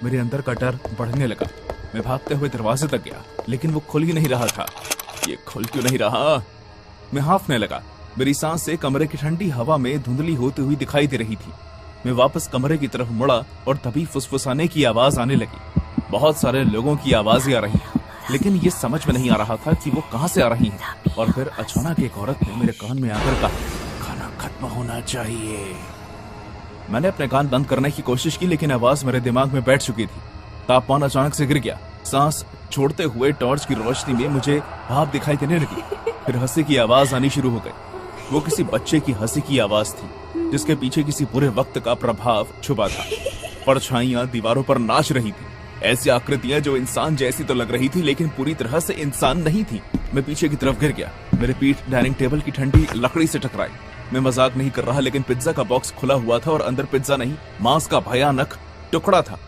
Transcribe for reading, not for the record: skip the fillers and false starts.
मेरे अंदर का डर बढ़ने लगा। मैं भागते हुए दरवाजे तक गया, लेकिन वो खुल ही नहीं रहा था। ये खुल क्यों नहीं रहा? मैं हांफने लगा। मेरी सांसें कमरे की ठंडी हवा में धुंधली होती हुई दिखाई दे रही थी। मैं वापस कमरे की तरफ मुड़ा और तभी फुसफुसाने की आवाज आने लगी। बहुत सारे लोगों की आवाजें आ रही थी, लेकिन ये समझ में नहीं आ रहा था कि वो कहां से आ रही हैं। और फिर अचानक एक औरत ने मेरे कान में आकर कहा, खाना खत्म होना चाहिए। मैंने अपने कान बंद करने की कोशिश की, लेकिन आवाज मेरे दिमाग में बैठ चुकी थी। तापमान अचानक से गिर गया। सांस छोड़ते हुए टॉर्च की रोशनी में मुझे भाप दिखाई देने लगी। फिर हंसी की आवाज आनी शुरू हो गई। वो किसी बच्चे की हंसी की आवाज थी, जिसके पीछे किसी बुरे वक्त का प्रभाव छुपा था। परछाइयां दीवारों पर नाच रही थी, ऐसी आकृतियां जो इंसान जैसी तो लग रही थी, लेकिन पूरी तरह से इंसान नहीं थी। मैं पीछे की तरफ गिर गया। मेरी पीठ डाइनिंग टेबल की ठंडी लकड़ी से टकराई। मैं मजाक नहीं कर रहा, लेकिन पिज्जा का बॉक्स खुला हुआ था और अंदर पिज्जा नहीं, मांस का भयानक टुकड़ा था।